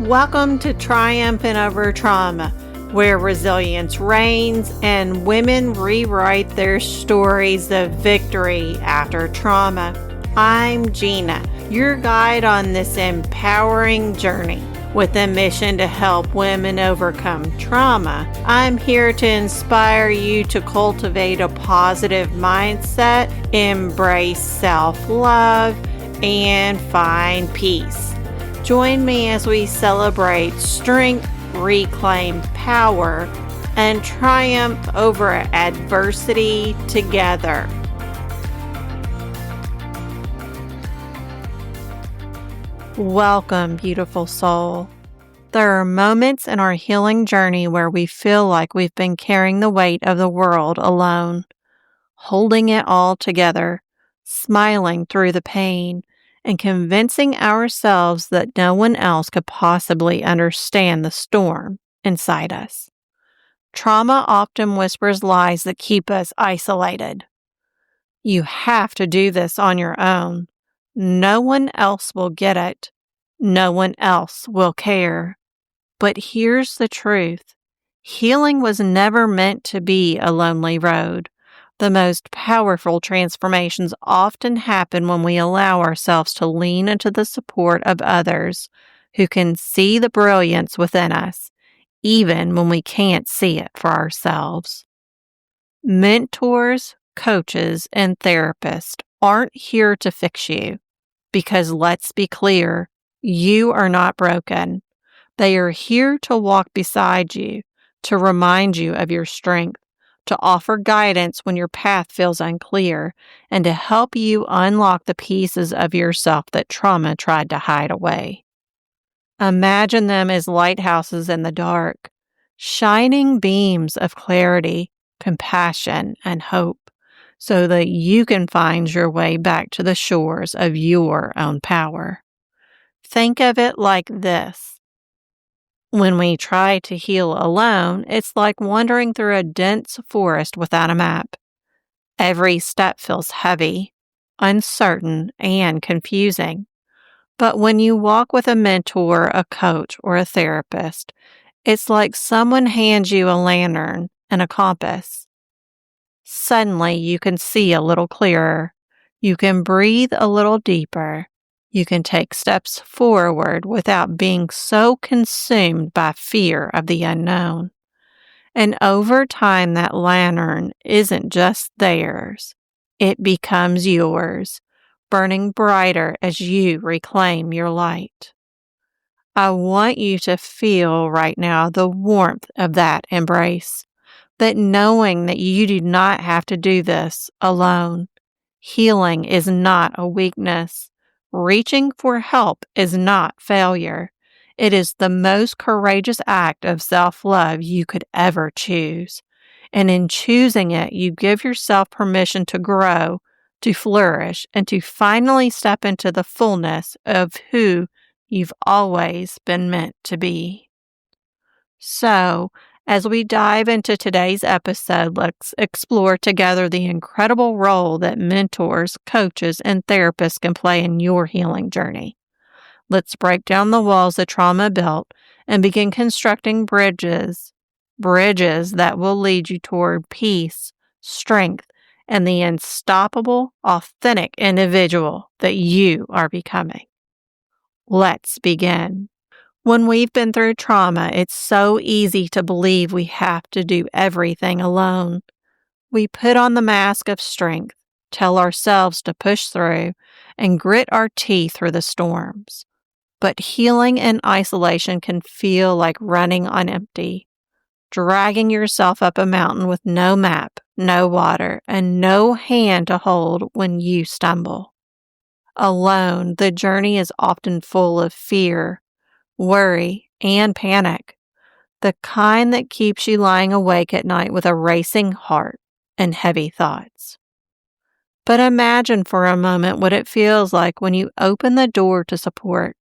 Welcome to Triumphant Over Trauma, where resilience reigns and women rewrite their stories of victory after trauma. I'm Gina, your guide on this empowering journey. With a mission to help women overcome trauma, I'm here to inspire you to cultivate a positive mindset, embrace self-love, and find peace. Join me as we celebrate strength, reclaim power, and triumph over adversity together. Welcome, beautiful soul. There are moments in our healing journey where we feel like we've been carrying the weight of the world alone, holding it all together, smiling through the pain, and convincing ourselves that no one else could possibly understand the storm inside us. Trauma often whispers lies that keep us isolated. You have to do this on your own. No one else will get it. No one else will care. But here's the truth. Healing was never meant to be a lonely road. The most powerful transformations often happen when we allow ourselves to lean into the support of others who can see the brilliance within us, even when we can't see it for ourselves. Mentors, coaches, and therapists aren't here to fix you because, let's be clear, you are not broken. They are here to walk beside you, to remind you of your strength, to offer guidance when your path feels unclear, and to help you unlock the pieces of yourself that trauma tried to hide away. Imagine them as lighthouses in the dark, shining beams of clarity, compassion, and hope, so that you can find your way back to the shores of your own power. Think of it like this. When we try to heal alone, it's like wandering through a dense forest without a map. Every step feels heavy, uncertain, and confusing. But when you walk with a mentor, a coach, or a therapist, it's like someone hands you a lantern and a compass. Suddenly, you can see a little clearer. You can breathe a little deeper. You can take steps forward without being so consumed by fear of the unknown. And over time, that lantern isn't just theirs. It becomes yours, burning brighter as you reclaim your light. I want you to feel right now the warmth of that embrace, that knowing that you do not have to do this alone. Healing is not a weakness. Reaching for help is not failure. It is the most courageous act of self-love you could ever choose. And in choosing it, you give yourself permission to grow, to flourish, and to finally step into the fullness of who you've always been meant to be. So, as we dive into today's episode, let's explore together the incredible role that mentors, coaches, and therapists can play in your healing journey. Let's break down the walls that trauma built and begin constructing bridges that will lead you toward peace, strength, and the unstoppable, authentic individual that you are becoming. Let's begin. When we've been through trauma, it's so easy to believe we have to do everything alone. We put on the mask of strength, tell ourselves to push through, and grit our teeth through the storms. But healing in isolation can feel like running on empty, dragging yourself up a mountain with no map, no water, and no hand to hold when you stumble. Alone, the journey is often full of fear, worry, and panic, the kind that keeps you lying awake at night with a racing heart and heavy thoughts. But imagine for a moment what it feels like when you open the door to support.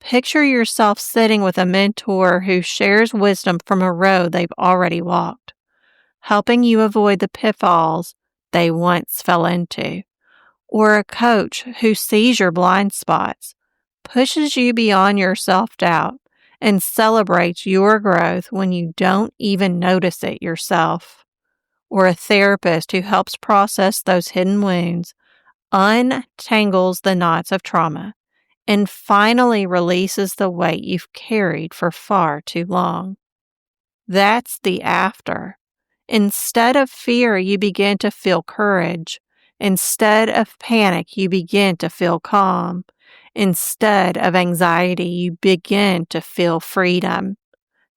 Picture yourself sitting with a mentor who shares wisdom from a road they've already walked, helping you avoid the pitfalls they once fell into, or a coach who sees your blind spots, pushes you beyond your self-doubt, and celebrates your growth when you don't even notice it yourself. Or a therapist who helps process those hidden wounds, untangles the knots of trauma, and finally releases the weight you've carried for far too long. That's the after. Instead of fear, you begin to feel courage. Instead of panic, you begin to feel calm. Instead of anxiety, you begin to feel freedom.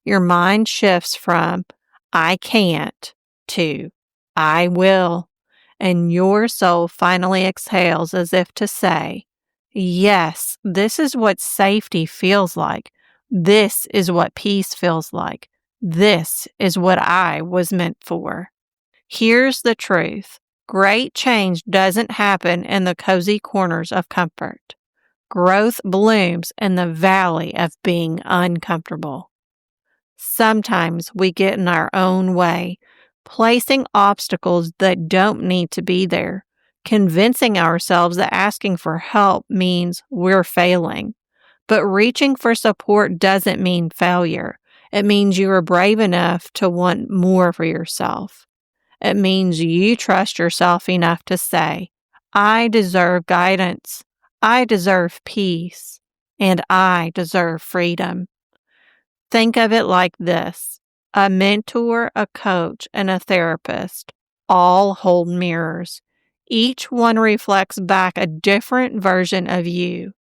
Your mind shifts from I can't to I will, and your soul finally exhales as if to say, yes, this is what safety feels like. This is what peace feels like. This is what I was meant for. Here's the truth. Great change doesn't happen in the cozy corners of comfort. Growth blooms in the valley of being uncomfortable. Sometimes we get in our own way, placing obstacles that don't need to be there, convincing ourselves that asking for help means we're failing. But reaching for support doesn't mean failure. It means you are brave enough to want more for yourself. It means you trust yourself enough to say, I deserve guidance, I deserve peace, and I deserve freedom. Think of it like this. A mentor, a coach, and a therapist all hold mirrors. Each one reflects back a different version of you,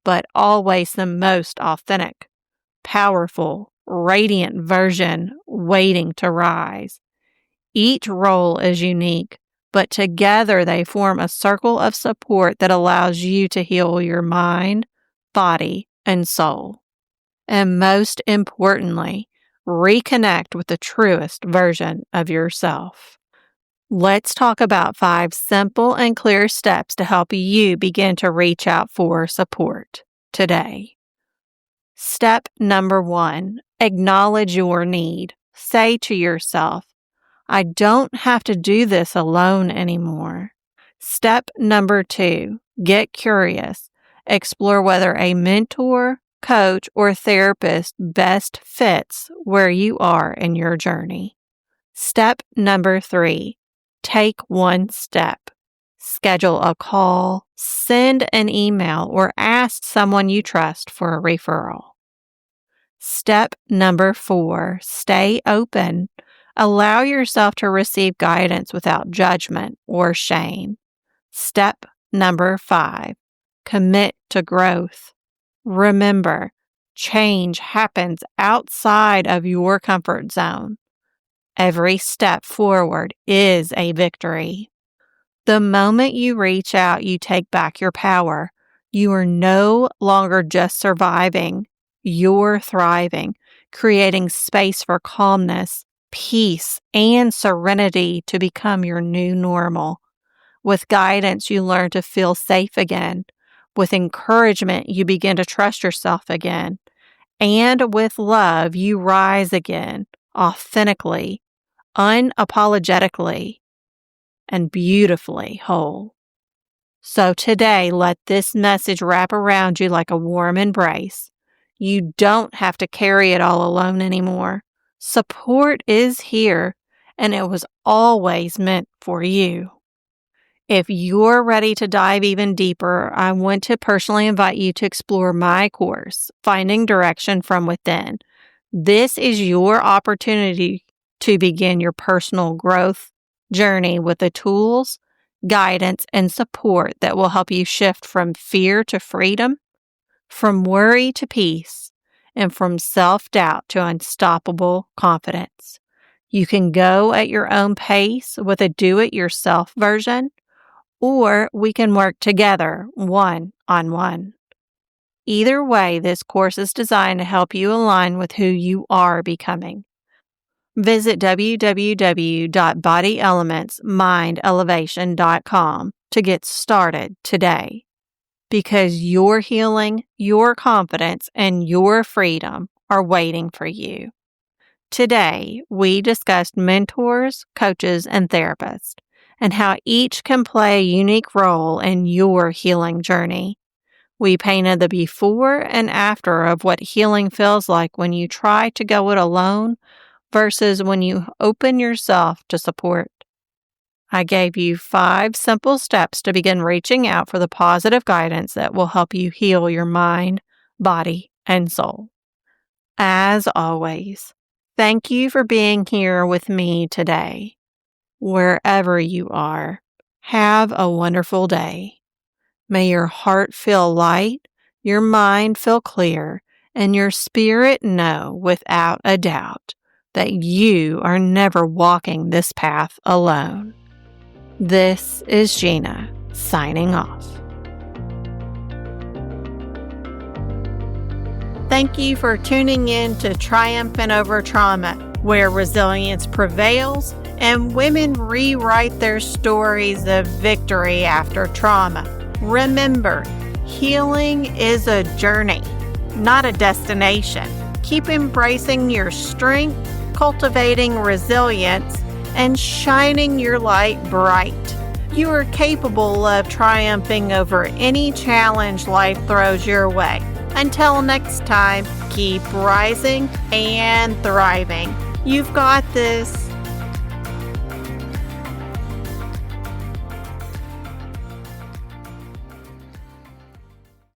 but always the most authentic, powerful, radiant version waiting to rise. Each role is unique, but together they form a circle of support that allows you to heal your mind, body, and soul. And most importantly, reconnect with the truest version of yourself. Let's talk about 5 simple and clear steps to help you begin to reach out for support today. Step number 1, acknowledge your need. Say to yourself, I don't have to do this alone anymore. Step number 2, get curious. Explore whether a mentor, coach, or therapist best fits where you are in your journey. Step number 3, take one step. Schedule a call, send an email, or ask someone you trust for a referral. Step number 4, stay open. Allow yourself to receive guidance without judgment or shame. Step number 5, commit to growth. Remember, change happens outside of your comfort zone. Every step forward is a victory. The moment you reach out, you take back your power. You are no longer just surviving. You're thriving, creating space for calmness, peace, and serenity to become your new normal. With guidance, you learn to feel safe again. With encouragement, you begin to trust yourself again. And with love, you rise again, authentically, unapologetically, and beautifully whole. So today, let this message wrap around you like a warm embrace. You don't have to carry it all alone anymore. Support is here, and it was always meant for you. If you're ready to dive even deeper, I want to personally invite you to explore my course, Finding Direction from Within. This is your opportunity to begin your personal growth journey with the tools, guidance, and support that will help you shift from fear to freedom, from worry to peace, and from self-doubt to unstoppable confidence. You can go at your own pace with a do-it-yourself version, or we can work together one-on-one. Either way, this course is designed to help you align with who you are becoming. Visit www.bodyelementsmindelevation.com to get started today, because your healing, your confidence, and your freedom are waiting for you. Today, we discussed mentors, coaches, and therapists, and how each can play a unique role in your healing journey. We painted the before and after of what healing feels like when you try to go it alone versus when you open yourself to support. I gave you 5 simple steps to begin reaching out for the positive guidance that will help you heal your mind, body, and soul. As always, thank you for being here with me today. Wherever you are, have a wonderful day. May your heart feel light, your mind feel clear, and your spirit know without a doubt that you are never walking this path alone. This is Gina, signing off. Thank you for tuning in to Triumphant Over Trauma, where resilience prevails and women rewrite their stories of victory after trauma. Remember, healing is a journey, not a destination. Keep embracing your strength, cultivating resilience, and shining your light bright. You are capable of triumphing over any challenge life throws your way. Until next time, keep rising and thriving. You've got this.